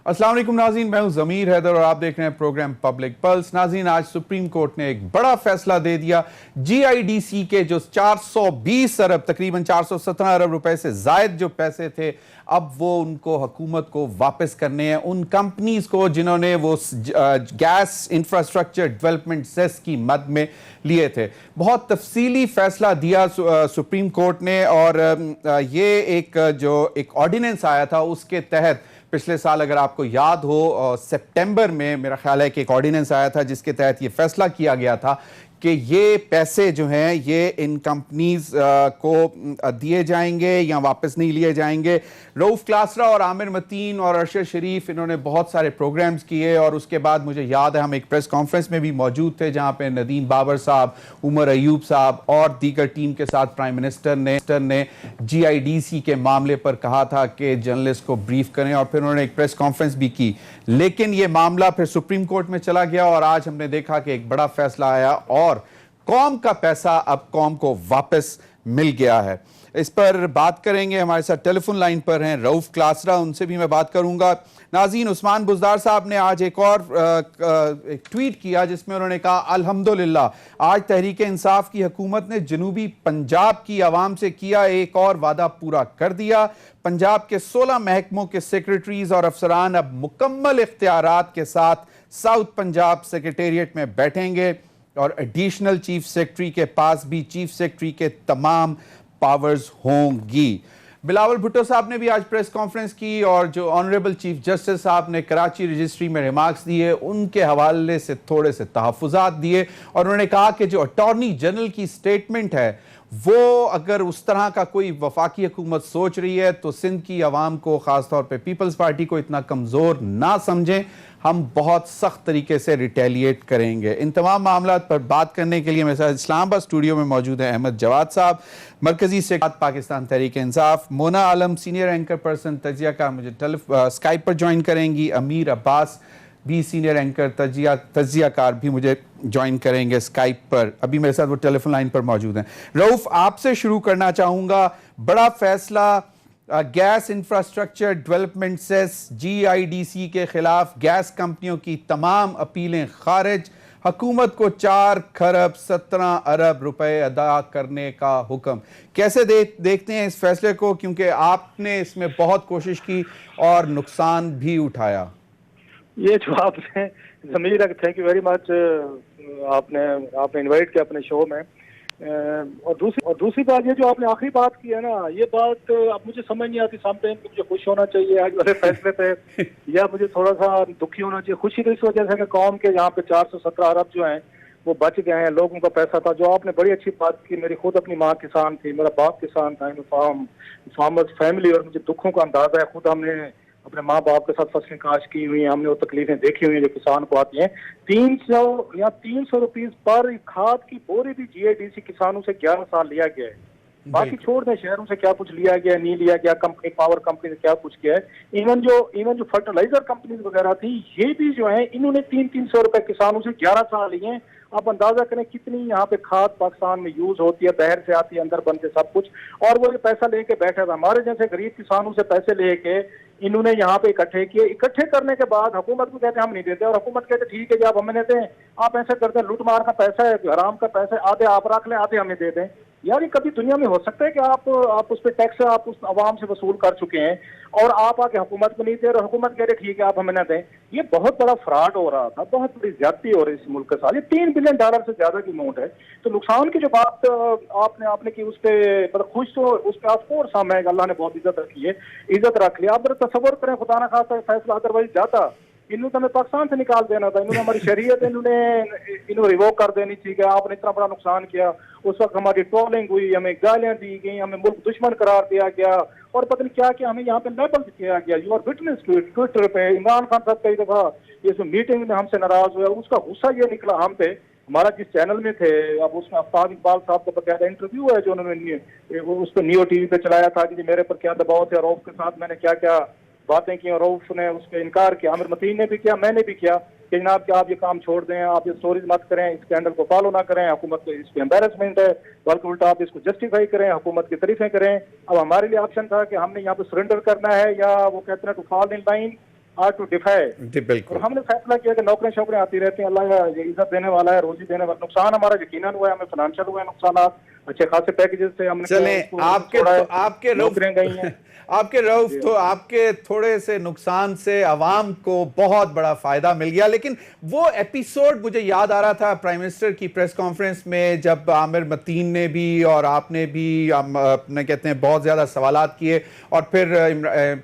अस्सलाम वालेकुम नाज़रीन, मैं हूं ज़मीर हैदर और आप देख रहे हैं प्रोग्राम पब्लिक पल्स। नाज़रीन, आज सुप्रीम कोर्ट ने एक बड़ा फैसला दे दिया। जीआईडीसी के जो 420 अरब तकरीबन 417 अरब रुपए से जायद जो पैसे थे, अब वो उनको हुकूमत को वापस करने हैं, उन कंपनीज को जिन्होंने वो गैस इंफ्रास्ट्रक्चर डेवलपमेंट सेस की मद में लिए थे। बहुत तफसीली फैसला दिया सुप्रीम कोर्ट ने और ये एक ऑर्डिनेंस आया था, उसके तहत पिछले साल अगर आपको याद हो सितंबर में मेरा ख्याल है कि एक ऑर्डिनेंस आया था जिसके तहत ये फैसला किया गया था कि ये पैसे जो हैं ये इन कंपनीज को दिए जाएंगे या वापस नहीं लिए जाएंगे। रऊफ क्लासरा और आमिर मतीन और अरशद शरीफ इन्होंने बहुत सारे प्रोग्राम्स किए और उसके बाद मुझे याद है हम एक प्रेस कॉन्फ्रेंस में भी मौजूद थे जहां पे नदीम बाबर साहब, उमर अयूब साहब और दीगर टीम के साथ प्राइम मिनिस्टर ने जीआईडीसी के मामले पर कहा था कि जर्नलिस्ट को ब्रीफ करें और फिर उन्होंने एक प्रेस कॉन्फ्रेंस भी की। लेकिन ये मामला फिर सुप्रीम कोर्ट में चला गया और आज हमने देखा कि एक बड़ा फैसला आया और कौम का पैसा अब कौम को वापस मिल गया है। इस पर बात करेंगे, हमारे साथ टेलीफोन लाइन पर हैं रऊफ क्लासरा, उनसे भी मैं बात करूंगा। नाज़रीन, उस्मान बुज़दार साहब ने आज एक और एक ट्वीट किया जिसमें उन्होंने कहा अल्हम्दुलिल्लाह आज तहरीक इंसाफ की हुकूमत ने जनूबी पंजाब की आवाम से किया एक और वादा पूरा कर दिया। पंजाब के 16 महकमों के सेक्रेटरीज और अफसरान अब मुकम्मल इख्तियारात के साथ साउथ पंजाब सेक्रेटेरिएट में बैठेंगे और एडिशनल चीफ सेक्रेटरी के पास भी चीफ सेक्रेटरी के तमाम पावर्स होंगी। बिलावल भुट्टो साहब ने भी आज प्रेस कॉन्फ्रेंस की और जो ऑनरेबल चीफ जस्टिस साहब ने कराची रजिस्ट्री में रिमार्क्स दिए उनके हवाले से थोड़े से तहफ़्फ़ुज़ात दिए और उन्होंने कहा कि जो अटॉर्नी जनरल की स्टेटमेंट है वो अगर उस तरह का कोई वफाकी हुकूमत सोच रही है तो सिंध की आवाम को, ख़ासतौर पे पीपल्स पार्टी को इतना कमज़ोर ना समझें, हम बहुत सख्त तरीके से रिटेलिएट करेंगे। इन तमाम मामलों पर बात करने के लिए मेरे साथ इस्लामाबाद स्टूडियो में मौजूद है अहमद जवाद साहब, मरकजी सेक्रेटरी पाकिस्तान तहरीक इंसाफ, मोना आलम सीनियर एंकर पर्सन तजिया का मुझे स्काइप पर ज्वाइन करेंगी, अमीर अब्बास भी सीनियर एंकर तजियाकार भी मुझे ज्वाइन करेंगे स्काइप पर, अभी मेरे साथ वो टेलीफोन लाइन पर मौजूद हैं। रऊफ, आपसे शुरू करना चाहूंगा, बड़ा फैसला gas infrastructure development cess GIDC के खिलाफ गैस कंपनियों की तमाम अपीलें खारिज, हुकूमत को 4 खरब 17 अरब रुपए अदा करने का हुक्म। कैसे देखते हैं इस फैसले को, क्योंकि आपने इसमें बहुत कोशिश की और नुकसान भी उठाया। ये जो आपने ज़मीर, थैंक यू वेरी मच, आपने इनवाइट किया अपने शो में। और दूसरी बात, ये जो आपने आखिरी बात की है ना, ये बात अब मुझे समझ नहीं आती। समटाइम मुझे खुश होना चाहिए आज वाले फैसले पे या मुझे थोड़ा सा दुखी होना चाहिए। खुशी तो इस वजह से कि कौम के यहाँ पे 417 अरब जो हैं वो बच गए हैं, लोगों का पैसा था। जो आपने बड़ी अच्छी बात की, मेरी खुद अपनी माँ किसान थी, मेरा बाप किसान था, फार्मर्स फैमिली, और मुझे दुखों का अंदाजा है। खुद हमने अपने माँ बाप के साथ फसलें काश की हुई हैं, हमने वो तकलीफें देखी हुई हैं जो किसान को आती हैं। 300 या 300 रुपीज पर खाद की बोरी भी जीआईडीसी किसानों से 11 साल लिया गया है। बाकी छोड़ दें शहरों से क्या कुछ लिया गया नहीं लिया गया, कंपनी पावर कंपनी से क्या कुछ किया है। इवन जो फर्टिलाइजर कंपनीज वगैरह थी, ये भी जो है इन्होंने 300 रुपए किसानों से 11 साल लिए हैं। आप अंदाजा करें कितनी यहाँ पे खाद पाकिस्तान में यूज होती है, बाहर से आती है, अंदर बनते सब कुछ, और वो ये पैसा लेके बैठा था। हमारे जैसे गरीब किसानों से पैसे लेके इन्होंने यहाँ पे इकट्ठे किए। इकट्ठे करने के बाद हुकूमत को कहते हैं हम नहीं देते, और हुकूमत कहते ठीक है जी आप हमें देते हैं। आप ऐसा करते हैं, लूट मार का पैसा है, हराम का पैसा है, आधे आप रख लें आधे हमें दे दें। यार ये कभी दुनिया में हो सकता है कि आप उस पर टैक्स आप उस आवाम से वसूल कर चुके हैं और आप आके हुकूमत को नहीं दे रहे, हुकूमत कह रहे ठीक है आप हमें ना दें। ये बहुत बड़ा फ्रॉड हो रहा था, बहुत बड़ी ज्यादती हो रही इस मुल्क के साथ। ये $3 बिलियन से ज्यादा की अमाउंट है। तो नुकसान की जो बात आपने की, उस पर मतलब खुश तो उस पर ऑफकोर्स हम है, अल्लाह ने बहुत इज्जत रखी है, इज्जत रख लिया। आप तस्वर करें खुदा ना खासा फैसला अदरवाइज जाता, इन्होंने हमें पाकिस्तान से निकाल देना था, इन्होंने हमारी शरीयत इन्होंने रिवोक कर देनी थी कि आपने इतना बड़ा नुकसान किया। उस वक्त हमारी ट्रोलिंग हुई, हमें गालियां दी गई, हमें मुल्क दुश्मन करार दिया गया और पता नहीं क्या क्या हमें यहाँ पे लेबल किया गया। You are witness to it. Twitter पे इमरान खान साहब कई दफा ये जो मीटिंग में हमसे नाराज हुआ, उसका गुस्सा ये निकला हम पे। हमारा जिस चैनल में थे, अब उसमें आफ्ताब इकबाल साहब का बकायदा इंटरव्यू है जो उन्होंने उस पर नियो टीवी पे चलाया था कि मेरे पर क्या दबाव थे, रऊफ के साथ मैंने क्या क्या बातें की, और रऊफ ने उस पर इनकार किया, आमिर मतीन ने भी किया, मैंने भी किया कि जनाब कि आप ये काम छोड़ दें, आप ये स्टोरीज मत करें, इस स्कैंडल को फॉलो ना करें, हुकूमत को इस पर एम्बेरसमेंट है, बल्कि उल्टा आप इसको जस्टिफाई करें, हुकूमत की तारीफें करें। अब हमारे लिए ऑप्शन था कि हमने यहाँ पे सरेंडर करना है या वो कहते हैं to fall in line, or to defy. और बिल्कुल हमने फैसला किया कि नौकरियां शौकरियां आती रहती हैं, अल्लाह ये इज्जत देने वाला है, रोजी देने वाला। नुकसान हमारा यकीनन हुआ है, हमें फाइनेंशियल हुआ है नुकसान, अच्छे खासे पैकेजेस से हमने चलें, छोड़ा है, आपके नौकरियां गई हैं। आपके रऊफ तो आपके थोड़े से नुकसान से आवाम को बहुत बड़ा फायदा मिल गया। लेकिन वो एपिसोड मुझे याद आ रहा था प्राइम मिनिस्टर की प्रेस कॉन्फ्रेंस में, जब आमिर मतीन ने भी और आपने भी अपने कहते हैं बहुत ज्यादा सवालात किए, और फिर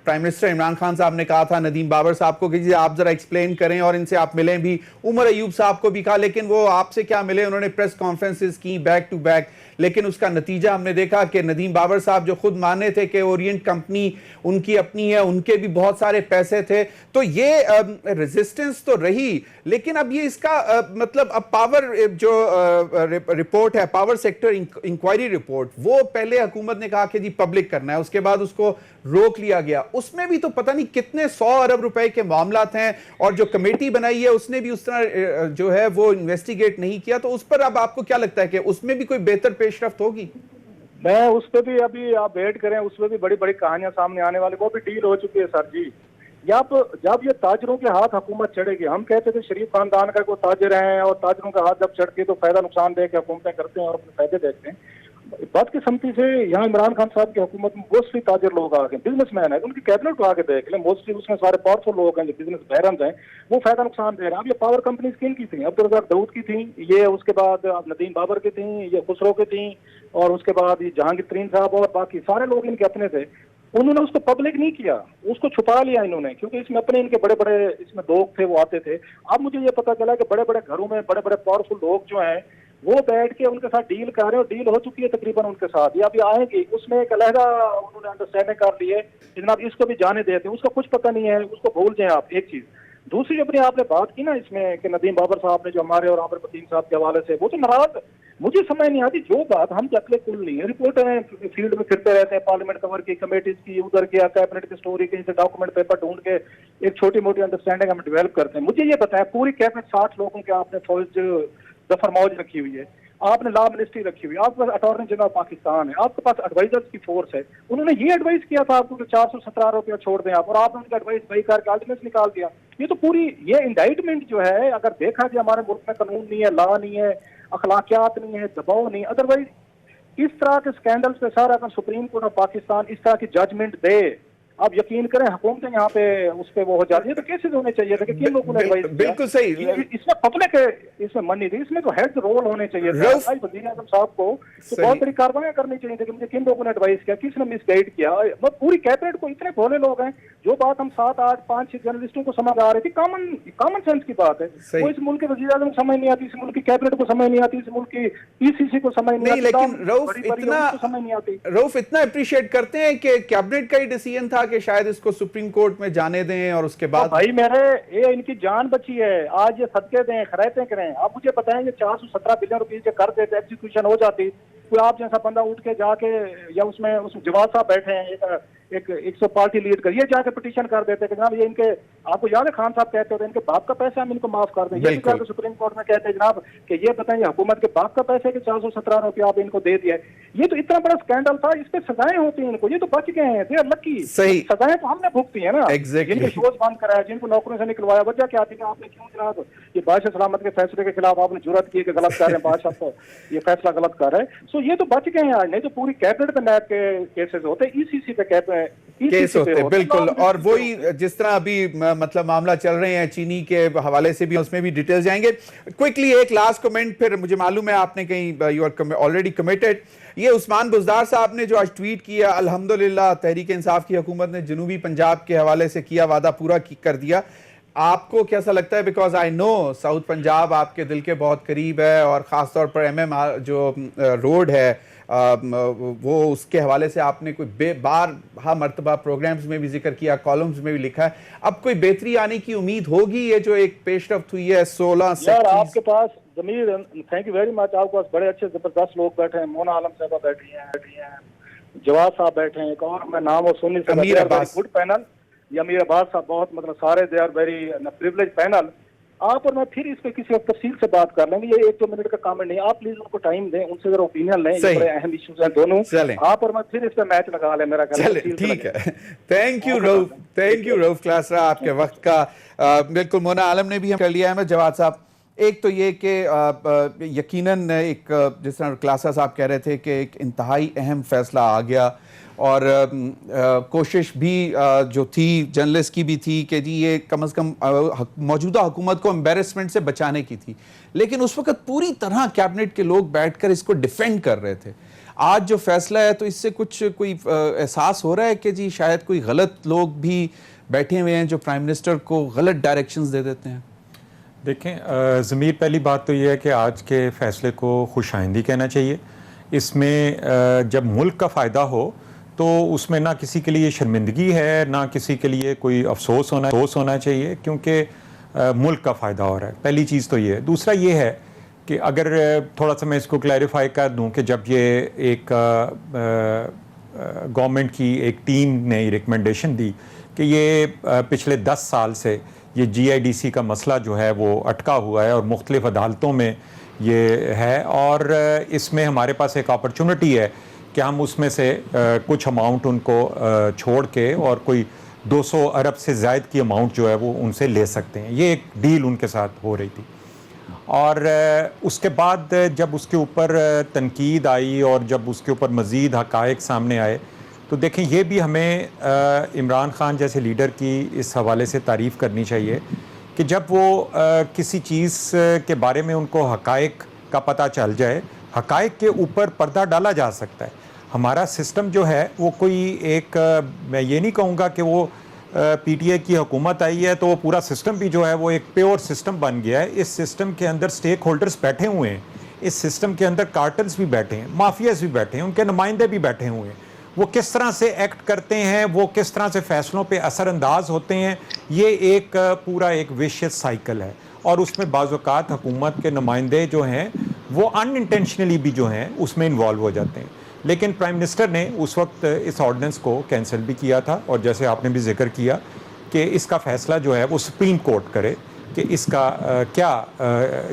प्राइम मिनिस्टर इमरान खान साहब ने कहा था नदीम बाबर साहब को कि जी आप जरा एक्सप्लेन करें, और इनसे आप मिलें भी। उमर अयूब साहब को भी कहा, लेकिन वो आपसे क्या मिले, उन्होंने प्रेस कॉन्फ्रेंसेस की बैक टू बैक। लेकिन उसका नतीजा हमने देखा कि नदीम बाबर साहब जो खुद माने थे कि ओरिएंट कंपनी उनकी अपनी है, उनके भी बहुत सारे पैसे थे, तो ये रेजिस्टेंस तो रही। लेकिन अब ये इसका मतलब अब पावर जो रिपोर्ट है, पावर सेक्टर इंक्वायरी रिपोर्ट, वो पहले हुकूमत ने कहा कि जी पब्लिक करना है, उसके बाद उसको रोक लिया गया। उसमें भी तो पता नहीं कितने 100 अरब रुपए के मामलात हैं, और जो कमेटी बनाई है उसने भी उस तरह जो है वो इन्वेस्टिगेट नहीं किया। तो उस पर अब आपको क्या लगता है कि उसमें भी कोई बेहतर पेशरफ्त होगी? मैं उस पर भी, अभी आप वेट करें, उसमें भी बड़ी बड़ी कहानियां सामने आने वाली, वो भी डील हो चुकी है सर जी। जब ये ताजरों के हाथ हुकूमत चढ़ेगी, हम कहते थे शरीफ खानदान का कोई ताजर हैं, और ताजरों के हाथ जब चढ़ती तो फायदा नुकसान देख के हुकूमतें करते हैं और अपने फायदे देखते हैं। बदकिस्मती से यहाँ इमरान खान साहब की हुकूमत में मोस्टली ताजर लोग आ गए, बिजनेसमैन है, उनकी कैबिनेट को आके देख लें, मोस्टली उसमें सारे पावरफुल लोग हैं जो बिजनेस बैरन्स हैं, वो फायदा नुकसान दे रहे हैं। अब ये पावर कंपनीज किन की थी? अब्दुल रज़ाक दाऊद की थी, ये उसके बाद अब नदीम बाबर की थी, ये खुसरो की थी, और उसके बाद ये जहांगीर तरीन साहब, और बाकी सारे लोग इनके अपने थे। उन्होंने उसको पब्लिक नहीं किया, उसको छुपा लिया इन्होंने, क्योंकि इसमें अपने इनके बड़े बड़े इसमें लोग थे, वो आते थे। अब मुझे ये पता चला कि बड़े बड़े घरों में बड़े बड़े पावरफुल लोग जो हैं वो बैठ के उनके साथ डील कर रहे हैं, और डील हो चुकी है तकरीबन उनके साथ, या अभी आएंगी। उसमें एक अलहदा उन्होंने अंडरस्टैंडिंग कर ली है, जनाब इसको भी जाने देते हैं, उसका कुछ पता नहीं है, उसको भूल जाए आप। एक चीज दूसरी, अपनी आपने बात की ना इसमें कि नदीम बाबर साहब ने जो हमारे और आमिर मतीन साहब के हवाले से, वो तो नाराज, मुझे समझ नहीं आती जो बात, हम अकले कुल नहीं है, रिपोर्टर फील्ड में फिरते रहते हैं, पार्लियामेंट कवर की, कमेटीज की, उधर किया, कैबिनेट की स्टोरी, कहीं से डॉक्यूमेंट पेपर ढूंढ के एक छोटी मोटी अंडरस्टैंडिंग हम डेवलप करते हैं। मुझे ये बताया, पूरी कैबिनेट 60 लोगों के आपने फौज जफर मौज रखी हुई है, आपने लॉ मिनिस्ट्री रखी हुई है, आपके पास अटॉर्नी जनरल पाकिस्तान है, आपके पास एडवाइजर्स की फोर्स है। उन्होंने ये एडवाइस किया था आपको कि 417 रुपया छोड़ दें आप, और आपने उनका एडवाइस वही करके ऑर्डिनेंस निकाल दिया। ये तो पूरी ये इंडाइटमेंट जो है, अगर देखा जाए हमारे मुल्क में कानून नहीं है, लॉ नहीं है, अखलाकियात नहीं है, दबाव नहीं, अदरवाइज इस तरह के स्कैंडल्स पे सारा अगर सुप्रीम कोर्ट ऑफ पाकिस्तान इस तरह की जजमेंट दे, आप यकीन करें हुकूमतें यहाँ पे उस पे वो हो जाती है। तो केसेस होने चाहिए थे कि किन लोगों ने एडवाइस किया। बिल्कुल सही। इसमें पब्लिक इसमें मन नहीं थी, इसमें तो हेड रोल होने चाहिए थे वज़ीर आज़म साहब को, तो बहुत बड़ी कार्रवाई करनी चाहिए थी कि मुझे किन लोगों ने एडवाइस किया, किसने मिसगाइड किया। पूरी कैबिनेट को इतने भोले लोग हैं, जो बात हम 7, 8, 5, 6 जर्नलिस्टों को समझ आ रही थी, कॉमन सेंस की बात है, वो इस मुल्क के वज़ीर आज़म को समझ नहीं आती, इस मुल्क की कैबिनेट को समझ नहीं आती, इस मुल्क की पीसीसी को समझ नहीं आती। लेकिन रऊफ इतना अप्रिशिएट करते हैं कि कैबिनेट का ही डिसीजन था कि शायद इसको सुप्रीम कोर्ट में जाने दें, और उसके बाद भाई मेरे ये इनकी जान बची है, आज ये सदके दें, खैरातें करें। आप मुझे बताएं, ये 417 बिलियन रुपए के कर देते, एग्जीक्यूशन हो जाती, कोई आप जैसा बंदा उठ के जाके, या उसमें जवाब साहब बैठे हैं, एक 100 पार्टी लीड कर, ये जाके पिटीशन कर देते कि जनाब ये इनके, आपको याद है खान साहब कहते होते इनके बाप का पैसा, हम इनको माफ कर दें। ये जाके सुप्रीम कोर्ट में कहते हैं जनाब कि ये बताएं हुकूमत के बाप का पैसा है कि 417 रुपया आप इनको दे दिया। ये तो इतना बड़ा स्कैंडल था, इस पे सजाएं होती हैं इनको, ये तो बच गए हैं, देर लकी। सही, सजाएं तो हमने भुगती है ना, जिनके शोज बंद कराया, जिनको नौकरियों से निकलवाया। वजह क्या थी कि आपने क्यों जनाब ये बादशाह सलामत के फैसले के खिलाफ आपने जुर्रत की कि गलत कर रहे हैं, बादशाह तो ये फैसला गलत कर रहा है। सो ये तो बच गए हैं आज, नहीं तो पूरी कैबिनेट पे नैब के केसेस होते, ईसीसी पे केस होते। बिल्कुल, और वही जिस तरह अभी मतलब मामला चल रहे हैं चीनी के हवाले से भी, उसमें भी डिटेल्स जाएंगे। क्विकली एक लास्ट कमेंट, फिर मुझे मालूम है आपने कहीं यू आर ऑलरेडी कमिटेड। ये उस्मान बुज़दार साहब ने जो आज ट्वीट किया, अल्हम्दुलिल्लाह तहरीक इंसाफ की हुकूमत ने जनूबी पंजाब के हवाले से किया वादा पूरा कर दिया। आपको कैसा लगता है? Because I know south Punjab आपके दिल के बहुत करीब है, और ख़ासतौर पर MM जो रोड है वो, उसके हवाले से आपने कोई बार मर्तबा प्रोग्राम्स में भी जिक्र किया, कॉलम्स में भी लिखा है। अब कोई बेहतरी आने की उम्मीद होगी? ये जो एक पेशरफ्त हुई है 16 यार, आपके पास जमीर, थैंक यू वेरी मच, आपके पास बड़े अच्छे जबरदस्त लोग बैठे हैं, मोना आलम साहबा बैठी हैं, जवाब साहब बैठे हैं, एक और मैं नाम और सुन नहीं सकता, गुड पैनल, ये अमीर अब्बास साहब, बहुत मतलब सारे they are very privilege panel. आप और मैं फिर इस पे किसी वक्त तफसील से बात कर लेंगे। ये 1-2 मिनट का काम नहीं, आप प्लीज उनको टाइम दें, उनसे जरा ओपिनियन लें, ये बड़े अहम इश्यूज हैं दोनों। चलें। आप और मैं फिर इस पे मैच लगा लें, मेरा ख्याल है चले तफसील से ठीक लगेगा। है। थैंक यू रऊफ क्लासरा, आपके वक्त का बिल्कुल। मोना आलम ने भी हम कर लिया है। मैं जवाद साहब, एक तो ये कि यकीनन एक जिस तरह क्लासरा साहब कह रहे थे कि एक इंतहाई अहम फैसला आ गया, और कोशिश भी जो थी जर्नलिस्ट की भी थी कि जी ये कम से कम मौजूदा हुकूमत को एम्बेरसमेंट से बचाने की थी, लेकिन उस वक्त पूरी तरह कैबिनेट के लोग बैठकर इसको डिफेंड कर रहे थे। आज जो फैसला है तो इससे कोई एहसास हो रहा है कि जी शायद कोई गलत लोग भी बैठे हुए हैं जो प्राइम मिनिस्टर को गलत डायरेक्शंस दे देते हैं? देखें ज़मीर, पहली बात तो ये है कि आज के फ़ैसले को खुशाइंदी कहना चाहिए। इसमें जब मुल्क का फ़ायदा हो तो उसमें ना किसी के लिए शर्मिंदगी है, ना किसी के लिए कोई अफसोस होना चाहिए, क्योंकि मुल्क का फ़ायदा हो रहा है। पहली चीज़ तो ये है। दूसरा ये है कि अगर थोड़ा सा मैं इसको क्लैरिफाई कर दूं कि जब ये एक गवर्नमेंट की एक टीम ने रिकमेंडेशन दी कि ये पिछले 10 साल से ये GIDC का मसला जो है वो अटका हुआ है और मुख्तलिफ अदालतों में ये है, और इसमें हमारे पास एक अपॉर्चुनिटी है कि हम उसमें से कुछ अमाउंट उनको छोड़ के और कोई 200 अरब से ज़ायद की अमाउंट जो है वो उनसे ले सकते हैं। ये एक डील उनके साथ हो रही थी। और उसके बाद जब उसके ऊपर तनकीद आई और जब उसके ऊपर मज़ीद हक़ाइक़ सामने आए, तो देखें ये भी हमें इमरान ख़ान जैसे लीडर की इस हवाले से तारीफ़ करनी चाहिए कि जब वो किसी चीज़ के बारे में उनको हक़ाइक़ का पता चल जाए, हक़ाइक़ के ऊपर पर्दा डाला जा सकता है। हमारा सिस्टम जो है वो कोई एक मैं ये नहीं कहूँगा कि वो PTI की हुकूमत आई है तो वो पूरा सिस्टम भी जो है वो एक प्योर सिस्टम बन गया है। इस सिस्टम के अंदर स्टेक होल्डर्स बैठे हुए हैं, इस सिस्टम के अंदर कार्टल्स भी बैठे हैं, माफियाज भी बैठे हैं, उनके नुमाइंदे भी बैठे हुए हैं। वो किस तरह से एक्ट करते हैं, वो किस तरह से फैसलों पे असरअंदाज होते हैं, ये एक पूरा एक विशियस साइकिल है। और उसमें बाज़-औक़ात हुकूमत के नुमाइंदे जो हैं वो अनइंटेंशनली भी जो हैं उसमें इन्वॉल्व हो जाते हैं। लेकिन प्राइम मिनिस्टर ने उस वक्त इस ऑर्डिनेंस को कैंसिल भी किया था, और जैसे आपने भी जिक्र किया कि इसका फ़ैसला जो है वो सुप्रीम कोर्ट करे कि इसका क्या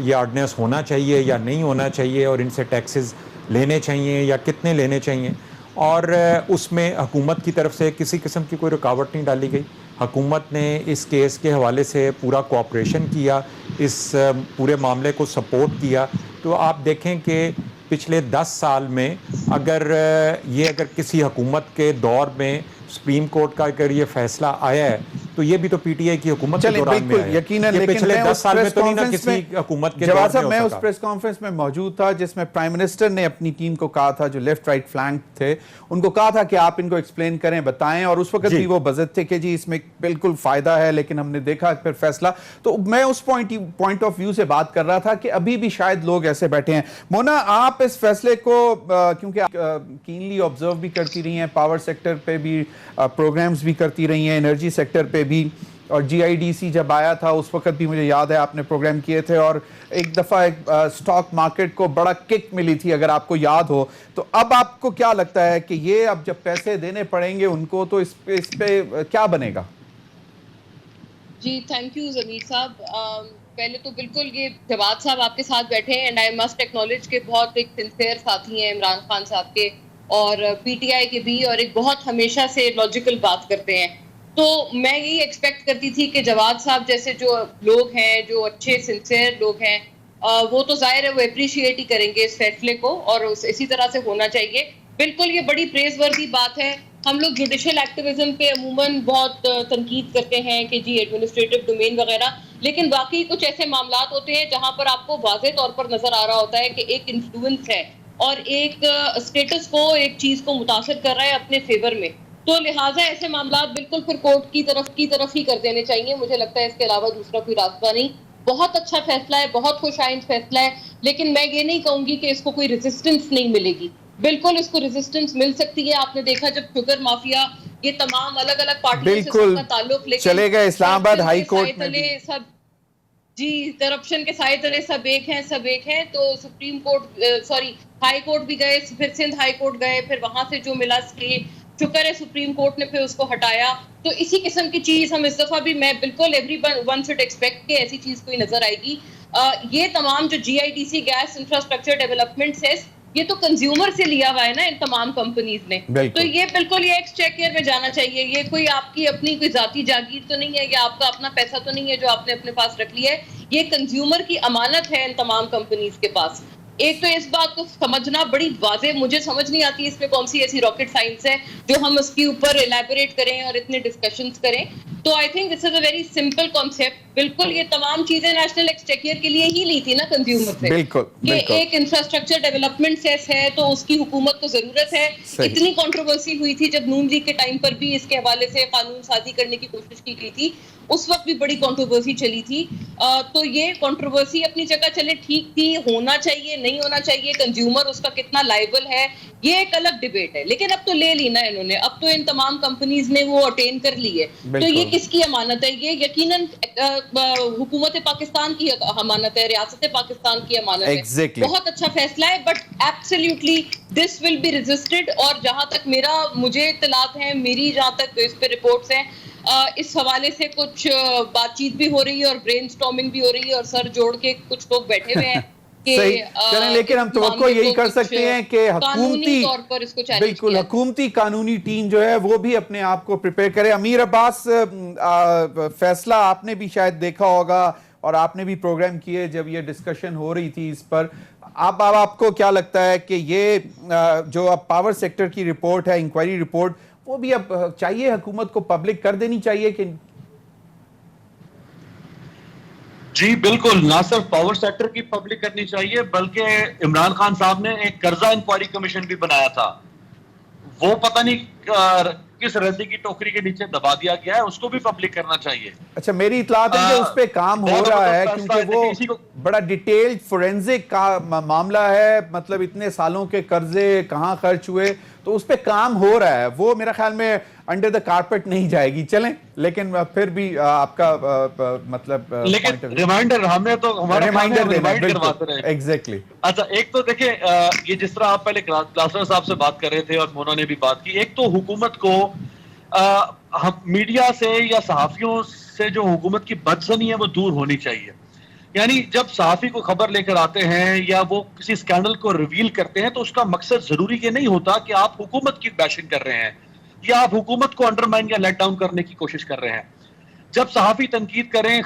ये ऑर्डिनेंस होना चाहिए या नहीं होना चाहिए, और इनसे टैक्सेस लेने चाहिए या कितने लेने चाहिए। और उसमें हुकूमत की तरफ से किसी किस्म की कोई रुकावट नहीं डाली गई। हुकूमत ने इस केस के हवाले से पूरा कोऑपरेशन किया, इस पूरे मामले को सपोर्ट किया। तो आप देखें कि पिछले 10 साल में अगर किसी हुकूमत के दौर में सुप्रीम कोर्ट का अगर ये फैसला आया है तो ये भी तो PTI की हुकूमत के दौरान में आया है। यकीनन, लेकिन पिछले मैं 10 उस साल में प्रेस तो नहीं ना कॉन्फ्रेंस किसी हुकूमत के जवाब दौर साहब, में मैं हो उस सका। प्रेस कॉन्फ्रेंस में मौजूद था जिसमें प्राइम मिनिस्टर ने अपनी टीम को कहा था, जो लेफ्ट राइट फ्लैंक थे, उनको कहा था कि आप इनको एक्सप्लेन करें, बताएं, और उस वक्त भी वो बजट थे कि जी इसमें बिल्कुल फायदा है, लेकिन हमने देखा फिर फैसला। तो मैं उस पॉइंट ऑफ व्यू से बात कर रहा था कि अभी भी शायद लोग ऐसे बैठे हैं। मोना, आप इस फैसले को क्योंकि कीनली ऑब्जर्व भी करती रही हैं, पावर सेक्टर पे भी प्रोग्राम्स भी करती रही हैं, एनर्जी सेक्टर पे भी, और GIDC जब आया था उस वक्त भी मुझे याद है आपने प्रोग्राम किए थे, और एक दफ़ा स्टॉक मार्केट को बड़ा किक मिली थी अगर आपको याद हो। तो अब आपको क्या लगता है कि ये अब जब पैसे देने पड़ेंगे उनको तो इस पे क्या बनेगा? जी, थैंक यू ज़मीर साहब। पहले तो बिल्कुल ये जवाद साहब आपके साथ बैठे हैं, एंड आई मस्ट एक्नॉलेज के बहुत एक सिंसियर साथी हैं इमरान खान साहब के, और PTI के भी, और एक बहुत हमेशा से लॉजिकल बात करते हैं। तो मैं यही एक्सपेक्ट करती थी कि जवाद साहब जैसे जो लोग हैं, जो अच्छे सिंसियर लोग हैं, वो तो जाहिर है वो अप्रिशिएट ही करेंगे इस फैसले को, और इसी तरह से होना चाहिए। बिल्कुल ये बड़ी प्रेज़वर्दी बात है। हम लोग जुडिशल एक्टिविज्म पे अमूमन बहुत तनकीद करते हैं कि जी एडमिनिस्ट्रेटिव डोमेन वगैरह, लेकिन बाकी कुछ ऐसे मामलात होते हैं जहां पर आपको वाज़ेह तौर पर नजर आ रहा होता है कि एक इन्फ्लुएंस है और एक स्टेटस को, एक चीज को मुतासर कर रहा है अपने फेवर में। तो लिहाजा ऐसे मामलात बिल्कुल फिर कोर्ट की तरफ ही कर देने चाहिए। मुझे लगता है इसके अलावा दूसरा कोई रास्ता नहीं। बहुत अच्छा फैसला है, बहुत खुशाइंद फैसला है, लेकिन मैं ये नहीं कहूंगी कि इसको कोई रेजिस्टेंस नहीं मिलेगी। बिल्कुल इसको रेजिस्टेंस मिल सकती है। आपने देखा जब शुगर माफिया, ये तमाम अलग अलग पार्टियों से सबका ताल्लुक, लेकिन चलेगा इस्लामाबाद हाई कोर्ट में भी सब जी करप्शन के साए तले सब एक हैं। तो सुप्रीम कोर्ट हाई कोर्ट भी गए, फिर सिंध हाई कोर्ट गए, फिर वहां से जो मिला स्टे, शुक्र है सुप्रीम कोर्ट ने फिर उसको हटाया। तो इसी किस्म की चीज हम इस दफा भी, मैं बिल्कुल एवरीवन शुड एक्सपेक्ट कि ऐसी चीज कोई नजर आएगी। ये तमाम जो GIDC gas infrastructure development cess, ये तो कंज्यूमर से लिया हुआ है ना इन तमाम कंपनीज ने, तो ये बिल्कुल ये एक्सचेकर में जाना चाहिए। ये कोई आपकी अपनी कोई जाती जागीर तो नहीं है, या आपका अपना पैसा तो नहीं है जो आपने अपने पास रख लिया है। ये कंज्यूमर की अमानत है इन तमाम कंपनीज के पास। एक तो इस बात को समझना बड़ी वाज़ेह, मुझे समझ नहीं आती इसमें कौन सी ऐसी रॉकेट साइंस है जो हम उसके ऊपर एलैबोरेट करें और इतने डिस्कशंस करें। तो I think this is a very simple concept. बिल्कुल ये तमाम चीजें नेशनल एक्सचेकर के लिए ही ली थी ना कंज्यूमर से, बिल्कुल, कि एक इंफ्रास्ट्रक्चर डेवलपमेंट सेस है तो उसकी हुकूमत को जरूरत है। इतनी कंट्रोवर्सी हुई थी जब नून लीग के टाइम पर भी इसके हवाले से कानून साजी करने की कोशिश की गई थी, उस वक्त भी बड़ी कंट्रोवर्सी चली थी। तो ये कंट्रोवर्सी अपनी जगह चले, ठीक थी, होना चाहिए नहीं होना चाहिए, कंज्यूमर उसका कितना लायबल है, ये एक अलग डिबेट है। लेकिन अब तो ले ली ना इन्होंने, अब तो इन तमाम कंपनीज ने वो अटेन कर ली है। तो ये किसकी अमानत है? ये यकीनन हुकूमत पाकिस्तान की अमानत है, रियासत पाकिस्तान की अमानत है। बहुत अच्छा फैसला है, but absolutely this will be resisted. और जहां तक मुझे इत्तलात हैं, मेरी जहां तक इस पे रिपोर्ट्स हैं, इस हवाले से कुछ बातचीत भी हो रही है और ब्रेनस्टॉर्मिंग भी हो रही है और सर जोड़ के कुछ लोग बैठे हुए हैं सही चलें, लेकिन हम तो यही कर सकते हैं कि हुकूमती तौर पर इसको बिल्कुल हुकूमती कानूनी टीम जो है वो भी अपने आप को प्रिपेयर करे। अमीर अब्बास, फैसला आपने भी शायद देखा होगा और आपने भी प्रोग्राम किए जब ये डिस्कशन हो रही थी इस पर। अब आपको क्या लगता है कि ये जो अब पावर सेक्टर की रिपोर्ट है, इंक्वायरी रिपोर्ट, वो भी अब चाहिए हुकूमत को पब्लिक कर देनी चाहिए कि? जी बिल्कुल, ना सिर्फ पावर सेक्टर की पब्लिक करनी चाहिए बल्कि इमरान खान साहब ने एक कर्जा इंक्वायरी कमीशन भी बनाया था, वो पता नहीं किस रद्दी की टोकरी के नीचे दबा दिया गया है, उसको भी पब्लिक करना चाहिए। अच्छा, मेरी इत्तलात है कि उस पे काम हो रहा है, क्योंकि वो बड़ा डिटेल्ड फोरेंसिक का मामला है, मतलब इतने सालों के कर्जे कहाँ खर्च हुए, तो उस पे काम हो रहा है। वो मेरा ख्याल में अंडर द कारपेट नहीं जाएगी, चलें, लेकिन फिर भी आपका मतलब लेकिन रिमाइंडर हमें तो हमारा रिमाइंड करवाते रहे। एग्जैक्टली। अच्छा, एक तो देखिए, ये जिस तरह आप पहले क्लासर साहब से बात कर रहे थे और मोना ने भी बात की, एक तो हुकूमत को हम मीडिया से या सहाफियों से जो हुकूमत की बदसनी है वो दूर होनी चाहिए। यानी जब सहाफी को खबर लेकर आते हैं या वो किसी स्कैंडल को रिवील करते हैं तो उसका मकसद जरूरी ये नहीं होता कि आप हुकूमत की बैशिंग कर रहे हैं या आप हुकूमत को अंडरमाइन या लेट डाउन करने की कोशिश कर रहे हैं। जब सहाफी तनकीद करें,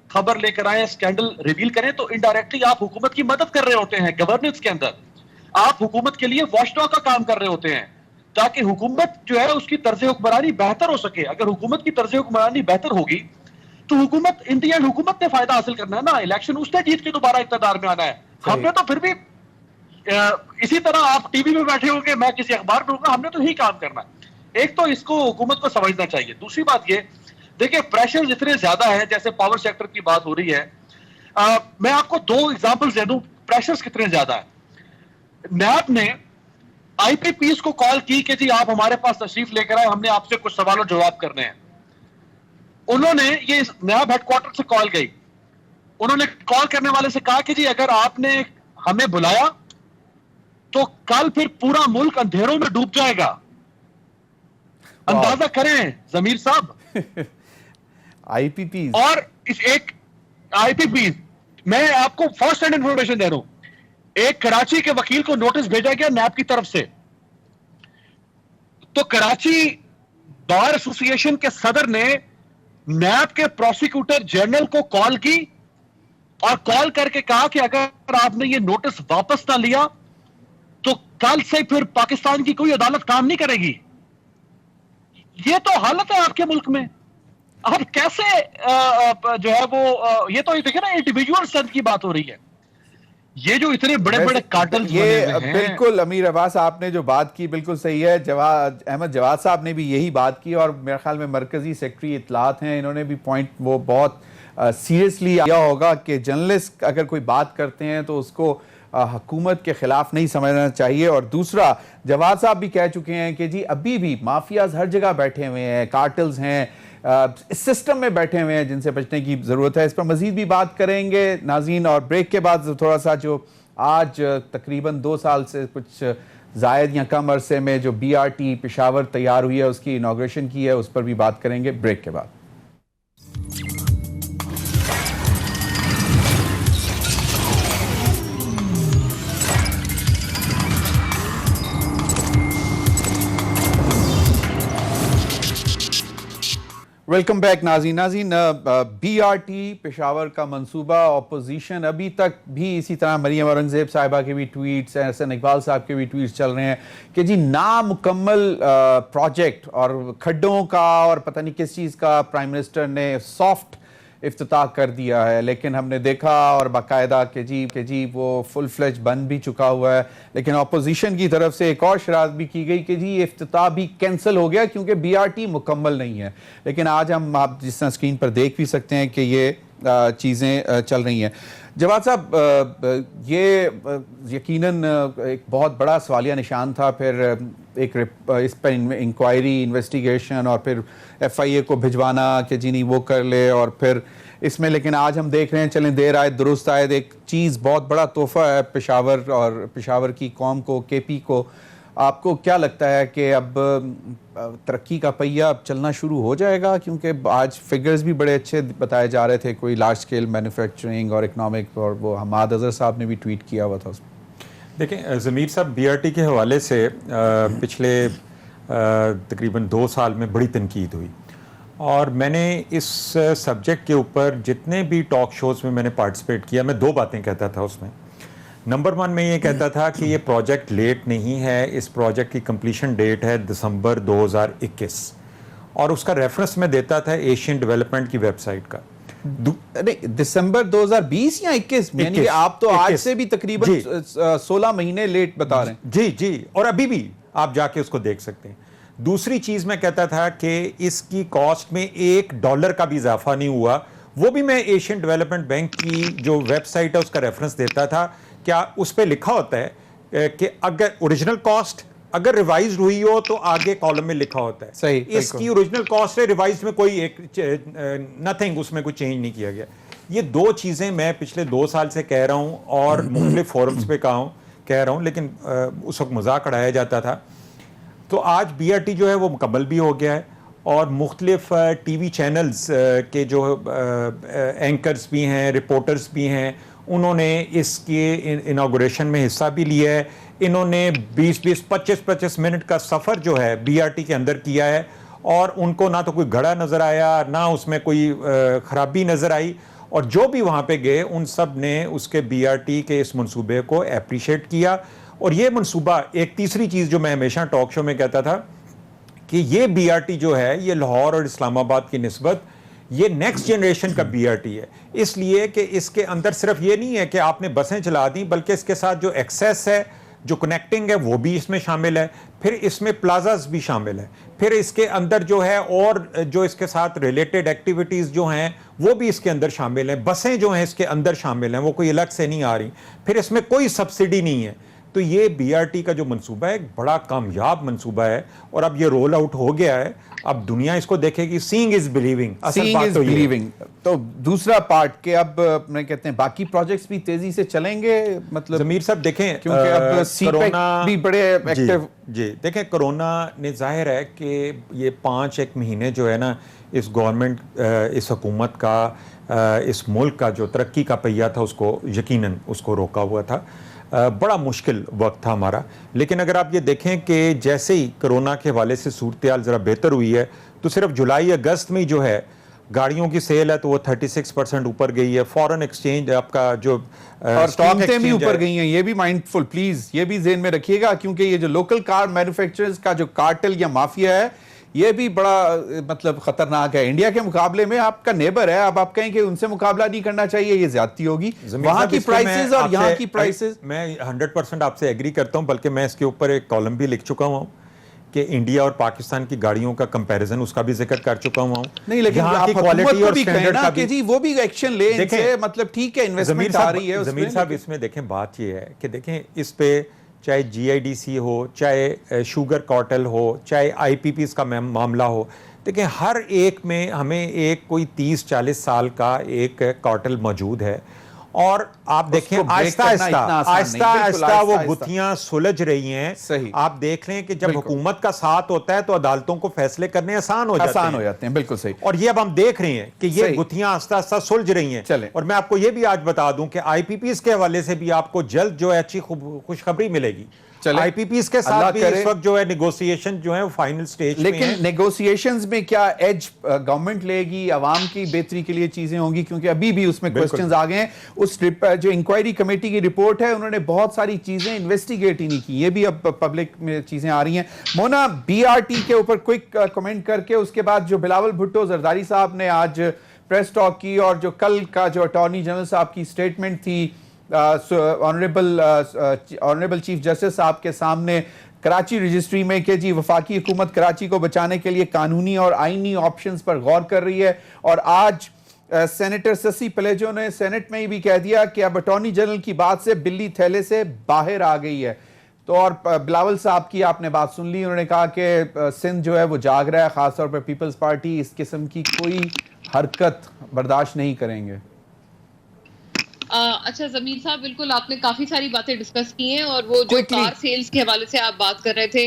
खबर लेकर आए, स्कैंडल रिवील करें, तो इनडायरेक्टली आप हुकूमत की मदद कर रहे होते हैं। गवर्नेंस के अंदर आप हुकूमत के लिए वॉचडॉग का काम कर रहे होते हैं ताकि हुकूमत जो है उसकी तर्ज हुक्मरानी बेहतर हो सके। अगर हुकूमत की तर्ज हुक्मरानी बेहतर होगी तो हुकूमत, इन दी एंड हुकूमत ने फायदा हासिल करना है ना, इलेक्शन उसने जीत के दोबारा इक़्तिदार में आना है। हमने तो फिर भी इसी तरह आप टीवी में बैठे होंगे, मैं किसी अखबार में होगा, हमने तो यही काम करना है। एक तो इसको हुकूमत को समझना चाहिए। दूसरी बात ये देखिए, प्रेशर इतने ज्यादा है, जैसे पावर सेक्टर की बात हो रही है, मैं आपको दो एग्जांपल्स दे दूं प्रेशर्स कितने ज्यादा है। नैब ने IPPs को कॉल की कि जी आप हमारे पास तशरीफ लेकर आए, हमने आपसे कुछ सवालों जवाब करने हैं। उन्होंने, ये नैब हेडक्वार्टर से कॉल गई, उन्होंने कॉल करने वाले से कहा कि जी अगर आपने हमें बुलाया तो कल फिर पूरा मुल्क अंधेरों में डूब जाएगा। अंदाजा करें जमीर साहब। IPPs और इस एक IPPs, मैं आपको फर्स्ट हैंड इंफॉर्मेशन दे रहा हूं, एक कराची के वकील को नोटिस भेजा गया नैब की तरफ से, तो कराची बार एसोसिएशन के सदर ने नैब के प्रोसिक्यूटर जनरल को कॉल की और कॉल करके कहा कि अगर आपने ये नोटिस वापस ना लिया तो कल से फिर पाकिस्तान की कोई अदालत काम नहीं करेगी। ये तो हालत है आपके मुल्क में। अब कैसे जो है वो, ये तो देखिए ना, इंडिविजुअल स्ट्रेंथ की बात हो रही है। ये जो इतने बड़े बड़े कार्टल्स ये बिल्कुल अमीर अब्बास आपने जो बात की बिल्कुल सही है। अहमद जवाद साहब ने भी यही बात की और मेरे ख्याल में मरकजी सेक्रेटरी इत्तलात हैं, इन्होंने भी पॉइंट वो बहुत सीरियसली लिया होगा कि जर्नलिस्ट अगर कोई बात करते हैं तो उसको हुकूमत के खिलाफ नहीं समझना चाहिए। और दूसरा, जवाद साहब भी कह चुके हैं कि जी अभी भी माफियाज हर जगह बैठे हुए हैं, कार्टल्स हैं, इस सिस्टम में बैठे हुए हैं जिनसे बचने की ज़रूरत है। इस पर मज़ीद भी बात करेंगे नाज़रीन, और ब्रेक के बाद थोड़ा सा जो आज तकरीबन 2 साल से कुछ जायद या कम अरसे में जो BRT पेशावर तैयार हुई है उसकी इनाग्रेशन की है, उस पर भी बात करेंगे ब्रेक के बाद। वेलकम बैक नाज़रीन। BRT पेशावर का मंसूबा ऑपोजिशन अभी तक भी इसी तरह मरियम औरंगजेब साहिबा के भी ट्वीट्स, एहसन इकबाल साहब के भी ट्वीट्स चल रहे हैं कि जी नामुकम्मल प्रोजेक्ट और खड्डों का और पता नहीं किस चीज़ का प्राइम मिनिस्टर ने सॉफ्ट इफ्तिताह कर दिया है, लेकिन हमने देखा और बाकायदा कि जी वो फुल फ्लेज बन भी चुका हुआ है। लेकिन अपोजिशन की तरफ से एक और शरारत भी की गई कि जी ये इफ्तिताह भी कैंसिल हो गया क्योंकि BRT मुकम्मल नहीं है। लेकिन आज आप जिस तरह स्क्रीन पर देख भी सकते हैं कि ये चीज़ें चल रही हैं। जवाद साहब, ये यकीनन एक बहुत बड़ा सवालिया निशान था, फिर इस पर इंक्वायरी, इन्वेस्टिगेशन और फिर FIA को भिजवाना कि जी नहीं वो कर ले, और फिर इसमें लेकिन आज हम देख रहे हैं, चलें देर आए दुरुस्त आए, एक चीज़ बहुत बड़ा तोहफा है पेशावर और पेशावर की कौम को, KP को। आपको क्या लगता है कि अब तरक्की का पहिया अब चलना शुरू हो जाएगा? क्योंकि आज फिगर्स भी बड़े अच्छे बताए जा रहे थे, कोई लार्ज स्केल मैन्युफैक्चरिंग और इकनॉमिक, और वो हमाद अजहर साहब ने भी ट्वीट किया हुआ था उसमें। देखें ज़मीर साहब, BRT के हवाले से पिछले तकरीबन 2 साल में बड़ी तनकीद हुई, और मैंने इस सब्जेक्ट के ऊपर जितने भी टॉक शोज़ में मैंने पार्टिसिपेट किया, मैं 2 बातें कहता था उसमें। नंबर 1 मैं ये कहता था कि ये प्रोजेक्ट लेट नहीं है, इस प्रोजेक्ट की कंप्लीशन डेट है दिसंबर 2021, और उसका रेफरेंस मैं देता था एशियन डेवलपमेंट की वेबसाइट का। नहीं, दिसंबर 2020 या 21? यानी कि आप तो आज से भी तकरीबन 16 महीने लेट बता रहे हैं। जी, और अभी भी आप जाके उसको देख सकते हैं। दूसरी चीज मैं कहता था कि इसकी कॉस्ट में $1 का भी इजाफा नहीं हुआ, वो भी मैं एशियन डेवलपमेंट बैंक की जो वेबसाइट है उसका रेफरेंस देता था। क्या उस पर लिखा होता है कि अगर ओरिजिनल कॉस्ट अगर रिवाइज हुई हो तो आगे कॉलम में लिखा होता है सही, इसकी ओरिजिनल कॉस्ट है, रिवाइज में कोई एक नथिंग, उसमें कोई चेंज नहीं किया गया। ये 2 चीज़ें मैं पिछले 2 साल से कह रहा हूँ और मुख्तलिफ फोरम्स पे कह रहा हूँ, लेकिन उस वक्त मजाक उड़ाया जाता था। तो आज BRT जो है वो मुकम्मल भी हो गया है, और मुख्तलिफ TV चैनल्स के जो एंकर्स भी हैं, रिपोर्टर्स भी हैं, उन्होंने इसके इनागुरेशन में हिस्सा भी लिया है। इन्होंने 20-20, 25-25 मिनट का सफ़र जो है BRT के अंदर किया है, और उनको ना तो कोई घड़ा नज़र आया, ना उसमें कोई ख़राबी नज़र आई, और जो भी वहाँ पे गए उन सब ने उसके BRT के इस मंसूबे को अप्रिशिएट किया। और ये मंसूबा, एक तीसरी चीज़ जो मैं हमेशा टॉक शो में कहता था कि ये BRT जो है ये लाहौर और इस्लामाबाद की निस्बत ये नेक्स्ट जनरेशन का BRT है, इसलिए कि इसके अंदर सिर्फ ये नहीं है कि आपने बसें चला दी, बल्कि इसके साथ जो एक्सेस है, जो कनेक्टिंग है, वो भी इसमें शामिल है, फिर इसमें प्लाजास भी शामिल है, फिर इसके अंदर जो है और जो इसके साथ रिलेटेड एक्टिविटीज़ जो हैं वो भी इसके अंदर शामिल हैं, बसें जो हैं इसके अंदर शामिल हैं, वो कोई अलग से नहीं आ रही, फिर इसमें कोई सब्सिडी नहीं है। तो ये BRT का जो मंसूबा है एक बड़ा कामयाब मंसूबा है, और अब ये रोल आउट हो गया है, अब दुनिया इसको देखेगी। सीइंग इज बिलीविंग, असल बात तो ये है। तो दूसरा पार्ट के अब मैं कहते हैं बाकी प्रोजेक्ट्स भी तेजी से चलेंगे, मतलब ज़मीर साहब देखें, क्योंकि अब कोरोना भी बड़े एक्टिव। जी देखें, कोरोना ने जाहिर है कि ये 5-1 महीने जो है ना, इस गवर्नमेंट, इस हुकूमत का, इस मुल्क का जो तरक्की का पहिया था उसको यकीनन उसको रोका हुआ था। बड़ा मुश्किल वक्त था हमारा। लेकिन अगर आप ये देखें कि जैसे ही कोरोना के हवाले से सूरत-ए-हाल ज़रा बेहतर हुई है, तो सिर्फ जुलाई अगस्त में जो है गाड़ियों की सेल है तो वो 36% ऊपर गई है। फॉरेन एक्सचेंज आपका जो स्टॉक भी ऊपर गई हैं, ये भी माइंडफुल प्लीज, ये भी ज़हन में रखिएगा, क्योंकि ये जो लोकल कार मैन्युफैक्चरर्स का जो कार्टेल या माफिया है ये भी बड़ा मतलब खतरनाक है। इंडिया के मुकाबले में आपका नेबर है, अब आप कहें कि उनसे मुकाबला नहीं करना चाहिए, ये ज्यादती होगी। वहां की प्राइसेस और यहाँ की प्राइसेस, मैं 100% आपसे एग्री करता हूं, बल्कि मैं इसके ऊपर एक कॉलम भी लिख चुका हूं कि इंडिया और पाकिस्तान की गाड़ियों का कंपैरिजन, उसका भी जिक्र कर चुका हूं। नहीं, लेकिन आप क्वालिटी और स्टैंडर्ड का भी, जी वो भी एक्शन ले इनसे, मतलब ठीक है इन्वेस्टमेंट आ रही है उसमें। ज़मीर साहब इसमें देखें, बात ये है कि देखें इस पे चाहे GIDC हो, चाहे शुगर कार्टेल हो, चाहे IPPs का मामला हो, देखें हर एक में हमें एक कोई 30-40 साल का एक कार्टेल मौजूद है, और आप देखें break आहिस्ता करना इतना आहिस्ता आसान आहिस्ता नहीं, बिल्कुल आहिस्ता वो आहिस्ता-आहिस्ता। गुत्थियां सुलझ रही हैं। सही। आप देख लें कि जब बिल्कुल। हुकूमत का साथ होता है तो अदालतों को फैसले करने आसान हो जाते हैं। बिल्कुल सही। और ये अब हम देख रहे हैं कि ये सही। गुत्थियां आहिस्ता आहिस्ता सुलझ रही हैं। चलें। और मैं आपको ये भी आज बता दूं कि आईपीपीज के हवाले से भी आपको जल्द जो है अच्छी खुशखबरी मिलेगी। चलें। आईपीपीज के अल्लाह साथ भी करे। इस वक्त जो है नेगोशिएशन जो है वो फाइनल स्टेज पे लेकिन हैं। नेगोशिएशंस में क्या एज गवर्नमेंट लेगी, आवाम की बेहतरी के लिए चीजें होंगी? क्योंकि अभी भी उसमें बिल्कुल। क्वेश्चंस आ गए हैं। उस जो इंक्वायरी कमेटी की रिपोर्ट है, उन्होंने बहुत सारी चीजें इन्वेस्टिगेट ही नहीं की। ये भी अब पब्लिक में चीजें आ रही हैं। मोना, बीआरटी के ऊपर क्विक कमेंट करके उसके बाद जो बिलावल भुट्टो जरदारी साहब ने आज प्रेस टॉक की और जो कल का जो अटॉर्नी जनरल साहब की स्टेटमेंट थी ऑनरेबल चीफ जस्टिस साहब के सामने कराची रजिस्ट्री में कि जी वफाकी हुकूमत कराची को बचाने के लिए कानूनी और आईनी ऑप्शंस पर गौर कर रही है, और आज सेनेटर ससी पलेजो ने सेनेट में ही भी कह दिया कि अब अटॉर्नी जनरल की बात से बिल्ली थैले से बाहर आ गई है। तो और बिलावल साहब की आपने बात सुन ली, उन्होंने कहा कि सिंध जो है वो जाग रहा है, खासतौर पर पीपल्स पार्टी इस किस्म की कोई हरकत बर्दाश्त नहीं करेंगे। अच्छा जमीर साहब, बिल्कुल आपने काफी सारी बातें डिस्कस की हैं, और वो जो कार सेल्स के हवाले से आप बात कर रहे थे,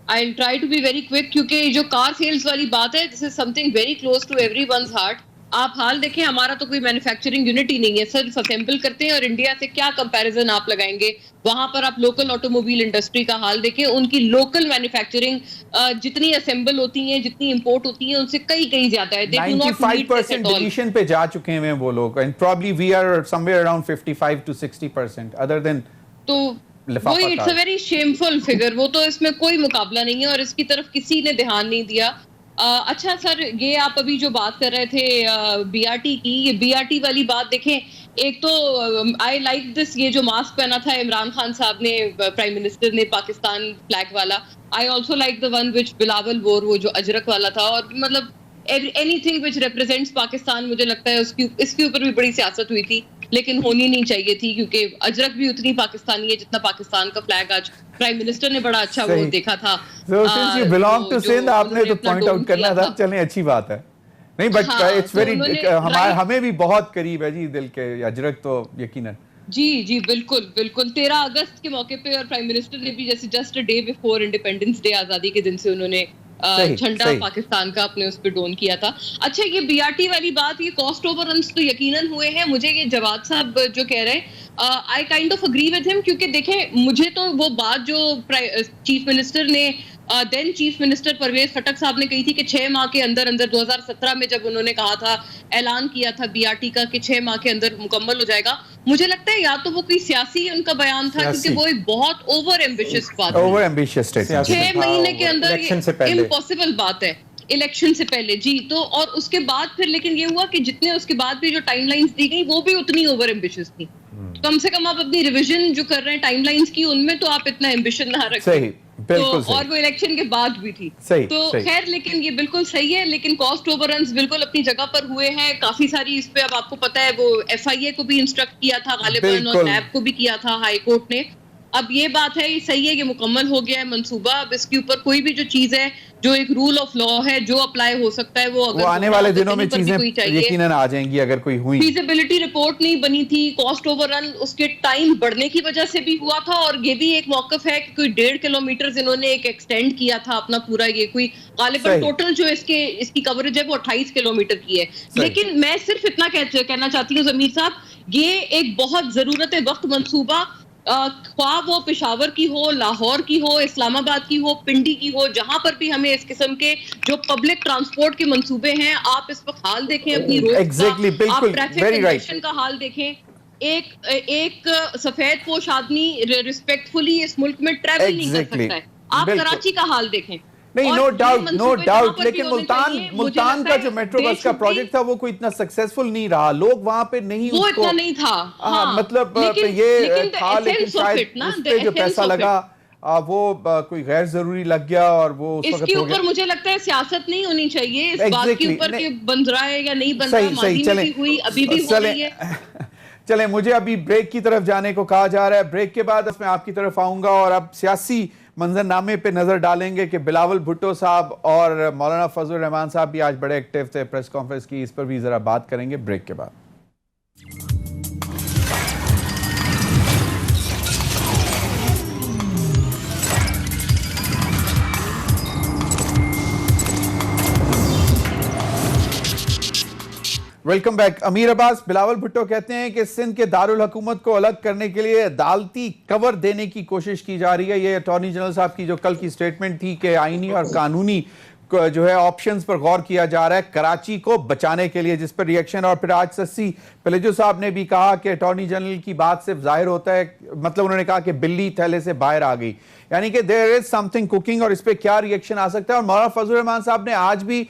I will try to be very quick, क्योंकि जो कार सेल्स वाली बात है, this is something very close to everyone's heart. आप हाल देखें, हमारा तो कोई मैन्युफैक्चरिंग यूनिट ही नहीं है, सिर्फ असेंबल करते हैं, और इंडिया से क्या कंपैरिजन आप लगाएंगे? वहां पर आप लोकल ऑटोमोबाइल इंडस्ट्री का हाल देखें, उनकी लोकल मैन्युफैक्चरिंग जितनी असेंबल होती है, जितनी इंपोर्ट होती है, उनसे कई कई ज्यादा है। 95% डिलीशन पे जा चुके हैं वो लोग, and probably we are somewhere around 55 to 60% other than तो वही it's a very shameful figure. वो तो इसमें कोई मुकाबला नहीं है, और इसकी तरफ किसी ने ध्यान नहीं दिया। अच्छा सर, ये आप अभी जो बात कर रहे थे बीआरटी की, ये बीआरटी वाली बात देखें, एक तो आई लाइक दिस, ये जो मास्क पहना था इमरान खान साहब ने, प्राइम मिनिस्टर ने, पाकिस्तान फ्लैग वाला। I also like the one which Bilawal वोर, वो जो अजरक वाला था। और मतलब एनीथिंग विच रिप्रेजेंट्स पाकिस्तान, मुझे लगता है इसके ऊपर भी बड़ी सियासत हुई थी, लेकिन होनी नहीं चाहिए थी, क्योंकि अजरक भी उतनी पाकिस्तानी है जितना पाकिस्तान का फ्लैग। आज प्राइम मिनिस्टर ने बड़ा अच्छा वो देखा था। So since you belong to Sindh, आपने तो पॉइंट आउट करना था। चलें, अच्छी बात है। नहीं, बट इट्स वेरी, हमें भी बहुत करीब है जी दिल के अजरक, तो यकीनन। जी जी, बिल्कुल बिल्कुल। 13 अगस्त के मौके पे, और प्राइम मिनिस्टर ने भी जैसे just day before independence day, आजादी के दिन से उन्होंने झंडा पाकिस्तान का अपने उस पर डोन किया था। अच्छा, ये बीआरटी वाली बात, ये कॉस्ट ओवररन्स तो यकीनन हुए हैं। मुझे ये जवाद साहब जो कह रहे हैं, I kind of agree with him, क्योंकि देखें, मुझे तो वो बात जो चीफ मिनिस्टर ने, देन चीफ मिनिस्टर परवेज खटक साहब ने कही थी कि 6 माह के अंदर अंदर, 2017 में जब उन्होंने कहा था, ऐलान किया था बीआरटी का कि 6 माह के अंदर मुकम्मल हो जाएगा, मुझे लगता है या तो वो कोई सियासी उनका बयान था, क्योंकि वो एक बहुत ओवर एम्बिशियस बात है। ओवर एम्बिशियस स्टेटमेंट, 6 महीने के अंदर इम्पॉसिबल बात है, इलेक्शन से पहले जी। तो और उसके बाद फिर लेकिन ये हुआ कि जितने उसके बाद भी जो टाइमलाइंस दी गई, वो भी उतनी ओवर एम्बिशियस थी। कम से कम आप अपनी रिवीजन जो कर रहे हैं टाइमलाइंस की, उनमें तो आप इतना एम्बिशन ना रखें। सही, बिल्कुल तो सही। और वो इलेक्शन के बाद भी थी। सही, तो सही। खैर, लेकिन ये बिल्कुल सही है। लेकिन कॉस्ट ओवररन्स बिल्कुल अपनी जगह पर हुए हैं, काफी सारी। इस पे अब आपको पता है, वो एफआईए को भी इंस्ट्रक्ट किया था गालिबन, और नैब को भी किया था हाई कोर्ट ने। अब ये बात है, ये सही है, ये मुकम्मल हो गया है मंसूबा। अब इसके ऊपर कोई भी जो चीज है, जो एक रूल ऑफ लॉ है, जो अप्लाई हो सकता है, वो अगर आने वाले दिनों में चीजें यकीनन आ जाएंगी अगर कोई हुई। फीजिबिलिटी रिपोर्ट नहीं बनी थी, कॉस्ट ओवररन उसके टाइम बढ़ने की वजह से भी हुआ था, और ये भी एक मौकफ है कि कोई 1.5 किलोमीटर इन्होंने एक एक्सटेंड किया था अपना पूरा, ये कोई गालिबन टोटल जो इसकी कवरेज है वो 28 किलोमीटर की है। लेकिन मैं सिर्फ इतना कहना चाहती हूँ जमीर साहब, ये एक बहुत जरूरत वक्त मंसूबा, ख्वाह वो पेशावर की हो, लाहौर की हो, इस्लामाबाद की हो, पिंडी की हो, जहां पर भी हमें इस किस्म के जो पब्लिक ट्रांसपोर्ट के मंसूबे हैं, आप इस वक्त हाल देखें अपनी रोड का, आप ट्रैफिक कंजेशन का हाल देखें। एक सफेद पोश आदमी रिस्पेक्टफुली इस मुल्क में ट्रैवल नहीं कर सकता है। आप कराची का हाल देखें। नहीं, नो डाउट, लेकिन मुल्तान का जो मेट्रो बस का प्रोजेक्ट था, वो कोई इतना सक्सेसफुल नहीं रहा, लोग वहां पे नहीं, वो इतना नहीं था। मतलब ये था, लेकिन शायद उस पे जो पैसा लगा वो कोई गैर जरूरी लग गया, और वो इसके ऊपर मुझे लगता है सियासत नहीं होनी चाहिए इस बात के ऊपर कि बन रहा है या नहीं बन रहा, माजी में भी हुई, अभी भी हो रही है। चलें, मुझे अभी ब्रेक की तरफ जाने को कहा जा रहा है। ब्रेक के बाद मैं आपकी तरफ आऊंगा, और अब सियासी मंजरनामे पे नजर डालेंगे कि बिलावल भुट्टो साहब और मौलाना फजल रहमान साहब भी आज बड़े एक्टिव थे, प्रेस कॉन्फ्रेंस की, इस पर भी जरा बात करेंगे ब्रेक के बाद। Welcome back. अमीर अब्बास, बिलावल भुट्टो कहते हैं कि सिंध के दारुल हुकूमत को अलग करने के लिए अदालती कवर देने की कोशिश की जा रही है। ये अटॉर्नी जनरल साहब की जो कल की स्टेटमेंट थी कि आईनी और कानूनी जो है ऑप्शंस पर गौर किया जा रहा है कराची को बचाने के लिए, जिस पर रिएक्शन। और फिर आज सस्सी पलेजो साहब ने भी कहा कि अटॉर्नी जनरल की बात से जाहिर होता है, मतलब उन्होंने कहा कि बिल्ली थैले से बाहर आ गई, यानी कि देयर इज समथिंग कुकिंग। और इस पे क्या रिएक्शन आ सकता है? और मौलाना फजलुर रहमान साहब ने आज भी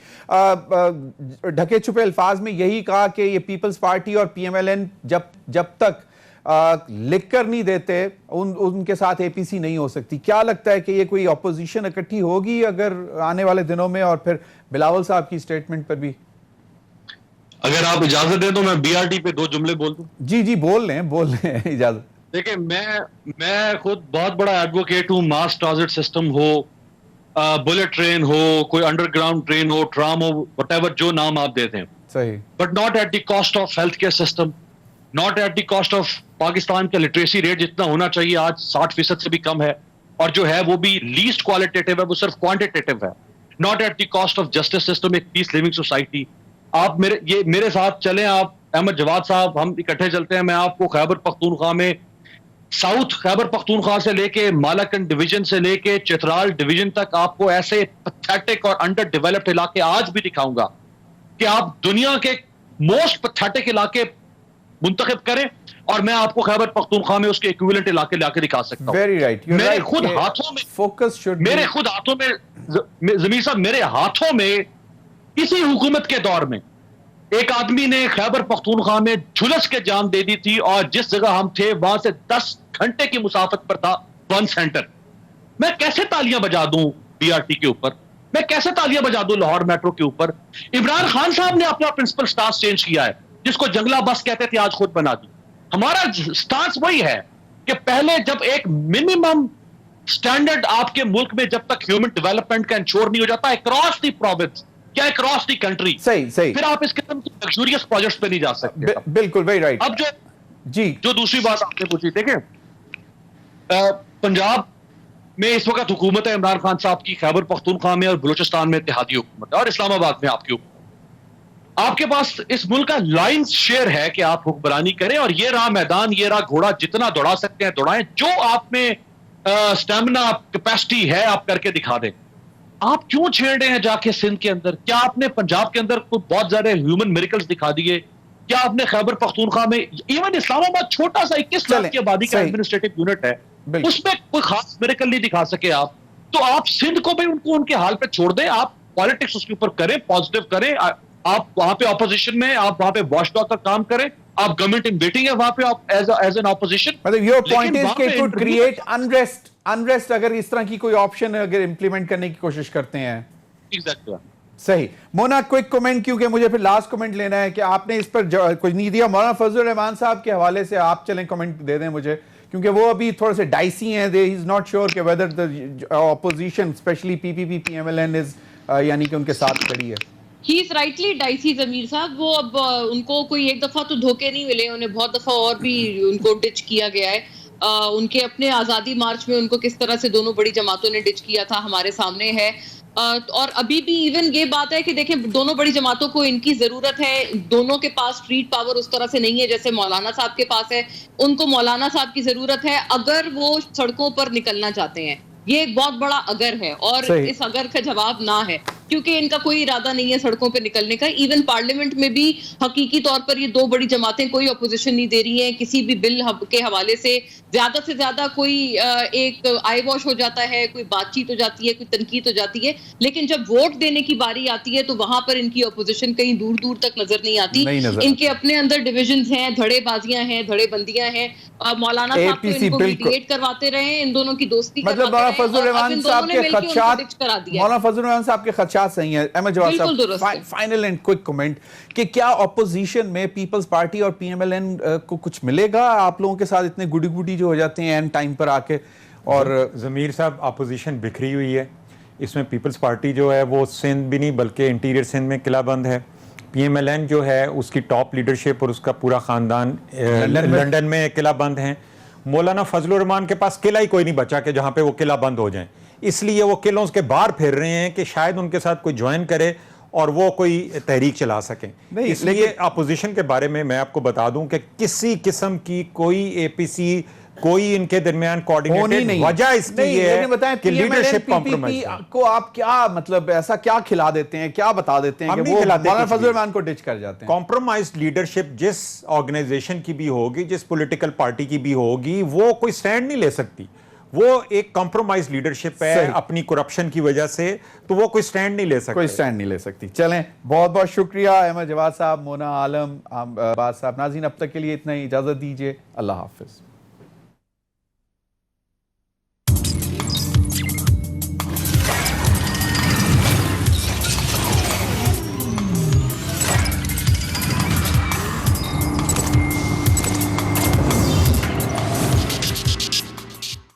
ढके छुपे अल्फाज में यही कहा कि ये पीपल्स पार्टी और पीएमएलएन जब तक लिख कर नहीं देते उनके साथ एपीसी नहीं हो सकती। क्या लगता है कि ये कोई ऑपोजिशन इकट्ठी होगी अगर आने वाले दिनों में? और फिर बिलावल साहब की स्टेटमेंट पर भी अगर आप इजाजत दें तो मैं बीआरटी पे 2 जुमले बोल दूं। जी बोल लें इजाजत। देखिए, मैं खुद बहुत बड़ा एडवोकेट हूं, मास ट्रांजिट सिस्टम हो, बुलेट ट्रेन हो, कोई अंडरग्राउंड ट्रेन हो, ट्राम हो, व्हाटएवर जो नाम आप देते हैं, सही, but not at the cost of health care system, not at the cost of Pakistan का लिटरेसी रेट जितना होना चाहिए आज 60% से भी कम है, और जो है वो भी लीस्ट क्वालिटेटिव है, वो सिर्फ क्वांटिटेटिव है। Not at the cost of justice system, एक पीस लिविंग सोसाइटी। आप मेरे साथ चलें, आप अहमद जवाद साहब, हम इकट्ठे चलते हैं, मैं आपको खैबर पख्तूनख्वा में साउथ खैबर पख्तूनख्वा से लेके मालाकंड डिवीजन से लेके चित्राल डिवीजन तक आपको ऐसे पैथेटिक और अंडर डेवलप्ड इलाके आज भी दिखाऊंगा कि आप दुनिया के मोस्ट पैथेटिक इलाके मुंतखब करें और मैं आपको खैबर पख्तूनख्वा में उसके इक्विवेलेंट इलाके लाके दिखा सकता हूं। Very right. मेरे खुद हाथों में फोकस शुड, मेरे खुद हाथों में जमीर साहब, मेरे हाथों में इसी हुकूमत के दौर में एक आदमी ने खैबर पख्तूनख्वा में झुलस के जान दे दी थी, और जिस जगह हम थे वहां से 10 घंटे की मुसाफत पर था वन सेंटर। मैं कैसे तालियां बजा दूं बीआरटी के ऊपर, मैं कैसे तालियां बजा दूं लाहौर मेट्रो के ऊपर? इमरान खान साहब ने अपना प्रिंसिपल स्टांस चेंज किया है, जिसको जंगला बस कहते थे आज खुद बना दी। हमारा स्टांस वही है कि पहले जब एक मिनिमम स्टैंडर्ड आपके मुल्क में जब तक ह्यूमन डेवलपमेंट का इंश्योर नहीं हो जाता अक्रॉस द प्रोविंस क्या अक्रॉस द कंट्री, सही, फिर आप इस किस्म के लग्जूरियस प्रोजेक्ट्स पे नहीं जा सकते। बिल्कुल वेरी राइट। अब जो दूसरी बात आपने पूछी, देखें पंजाब में इस वक्त हुकूमत है इमरान खान साहब की, खैबर पख्तूनख्वा में और बलूचिस्तान में इत्तेहादी हुकूमत है, और इस्लामाबाद में आपके पास इस मुल्क का लाइन शेयर है कि आप हुक्मरानी करें, और ये रहा मैदान, ये रहा घोड़ा, जितना दौड़ा सकते हैं दौड़ाएं, जो आप में स्टेमिना कैपेसिटी है आप करके दिखा दें। आप क्यों छेड़ रहे हैं जाके सिंध के अंदर? क्या आपने पंजाब के अंदर कोई बहुत ज्यादा ह्यूमन मिरेकल्स दिखा दिए? क्या आपने खैबर पख्तूनख्वा में, इवन इस्लामाबाद छोटा सा 21 लाख की आबादी का एडमिनिस्ट्रेटिव यूनिट है, उसमें कोई खास मिरेकल नहीं दिखा सके आप? तो आप सिंध को भी उनको उनके हाल पे छोड़ दें, आप पॉलिटिक्स उसके ऊपर करें, पॉजिटिव करें, आप वहां पे ऑपोजिशन में, आप वहां पे वॉचडॉग का काम करें, आप गवर्नमेंट इन वेटिंग है वहां पे, आप एज एन ऑपोजिशन। मतलब योर पॉइंट इज कि इट वुड क्रिएट अनरेस्ट अगर इस तरह की कोई ऑप्शन अगर इंप्लीमेंट करने की कोशिश करते हैं। एग्जैक्टली सही। मोना, क्विक कमेंट, क्योंकि मुझे फिर लास्ट कमेंट लेना है कि आपने इस पर कुछ नहीं दिया। मौलाना फजलुर रहमान साहब के हवाले से आप चलें कमेंट दे दें मुझे, क्योंकि वो अभी थोड़े से डाइसी हैं, दे इज नॉट श्योर कि whether the opposition specially PPP PMLN is यानी कि उनके साथ खड़ी है। ही इज राइटली डाइसी जमीर साहब। वो अब उनको कोई एक दफा तो धोखे नहीं मिले, उन्हें बहुत दफा और भी उनको डिच किया गया है। उनके अपने आजादी मार्च में उनको किस तरह से दोनों बड़ी जमातों ने डिच किया था हमारे सामने है। और अभी भी इवन ये बात है कि देखें, दोनों बड़ी जमातों को इनकी जरूरत है, दोनों के पास स्ट्रीट पावर उस तरह से नहीं है जैसे मौलाना साहब के पास है। उनको मौलाना साहब की जरूरत है अगर वो सड़कों पर निकलना चाहते हैं। ये एक बहुत बड़ा अगर है, और इस अगर का जवाब ना है, क्योंकि इनका कोई इरादा नहीं है सड़कों पे निकलने का। इवन पार्लियामेंट में भी हकीकी तौर पर ये दो बड़ी जमातें कोई अपोजिशन नहीं दे रही हैं किसी भी बिल के हवाले से ज्यादा कोई एक आई वॉश हो जाता है, कोई बातचीत हो जाती है, कोई तनकीद हो जाती है, लेकिन जब वोट देने की बारी आती है तो वहां पर इनकी अपोजिशन कहीं दूर दूर तक नजर नहीं आती। इनके अपने अंदर डिविजन्स हैं, धड़ेबाजियां हैं, धड़ेबंदियां हैं। मौलाना साहब तो इनको मीडिएट करवाते रहे, इन दोनों की दोस्ती मतलब मौलाना फजलुर रहमान साहब के खदशात, मौलाना फजलुर रहमान साहब के खदशात सही हैं। अहमद जवाद साहब, फाइनल एंड क्विक कमेंट कि क्या ऑपोजिशन में पीपल्स पार्टी और पीएमएलएन को कुछ मिलेगा? आप लोगों के साथ इतने गुडी गुडी जो हो जाते हैं एंड टाइम पर आके। और ज़मीर साहब, अपोजिशन बिखरी हुई है, इसमें पीपल्स पार्टी जो है वो सिंध भी नहीं बल्कि इंटीरियर सिंध में किलाबंद है। पीएमएलएन जो है उसकी टॉप लीडरशिप और उसका पूरा ख़ानदान लंदन में किलाबंद हैं। मौलाना फजलुर रहमान के पास किला ही कोई नहीं बचा कि जहाँ पे वो किला बंद हो जाए, इसलिए वो किलों के बाहर फिर रहे हैं कि शायद उनके साथ कोई ज्वाइन करे और वो कोई तहरीक चला सकें। नहीं, इसलिए अपोजिशन के बारे में मैं आपको बता दूं कि किसी किस्म की कोई एपीसी, कोई इनके दरमियान होनी कोऑर्डिनेटेड नहीं। वजह इसकी नहीं, ये लेकिन बताएं है कि लीडरशिप कॉम्प्रोमाइज PPP को आप क्या मतलब ऐसा क्या खिला देते हैं, क्या बता देते हैं हम कि नहीं वो खिलाते मौलाना कुछ भी। फजल रहमान को डिच कर जाते हैं? कॉम्प्रोमाइज लीडरशिप जिस ऑर्गेनाइजेशन की भी होगी, जिस पॉलिटिकल पार्टी की भी होगी, वो कोई स्टैंड नहीं ले सकती। वो एक कॉम्प्रोमाइज लीडरशिप है सही। अपनी करप्शन की वजह से, तो वो कोई स्टैंड नहीं ले सकते। कोई स्टैंड नहीं ले सकती। चलें, बहुत बहुत शुक्रिया अहमद जवाद साहब, मोना आलम, अब्बास साहब। नाज़रीन, अब तक के लिए इतना ही, इजाजत दीजिए। अल्लाह हाफिज।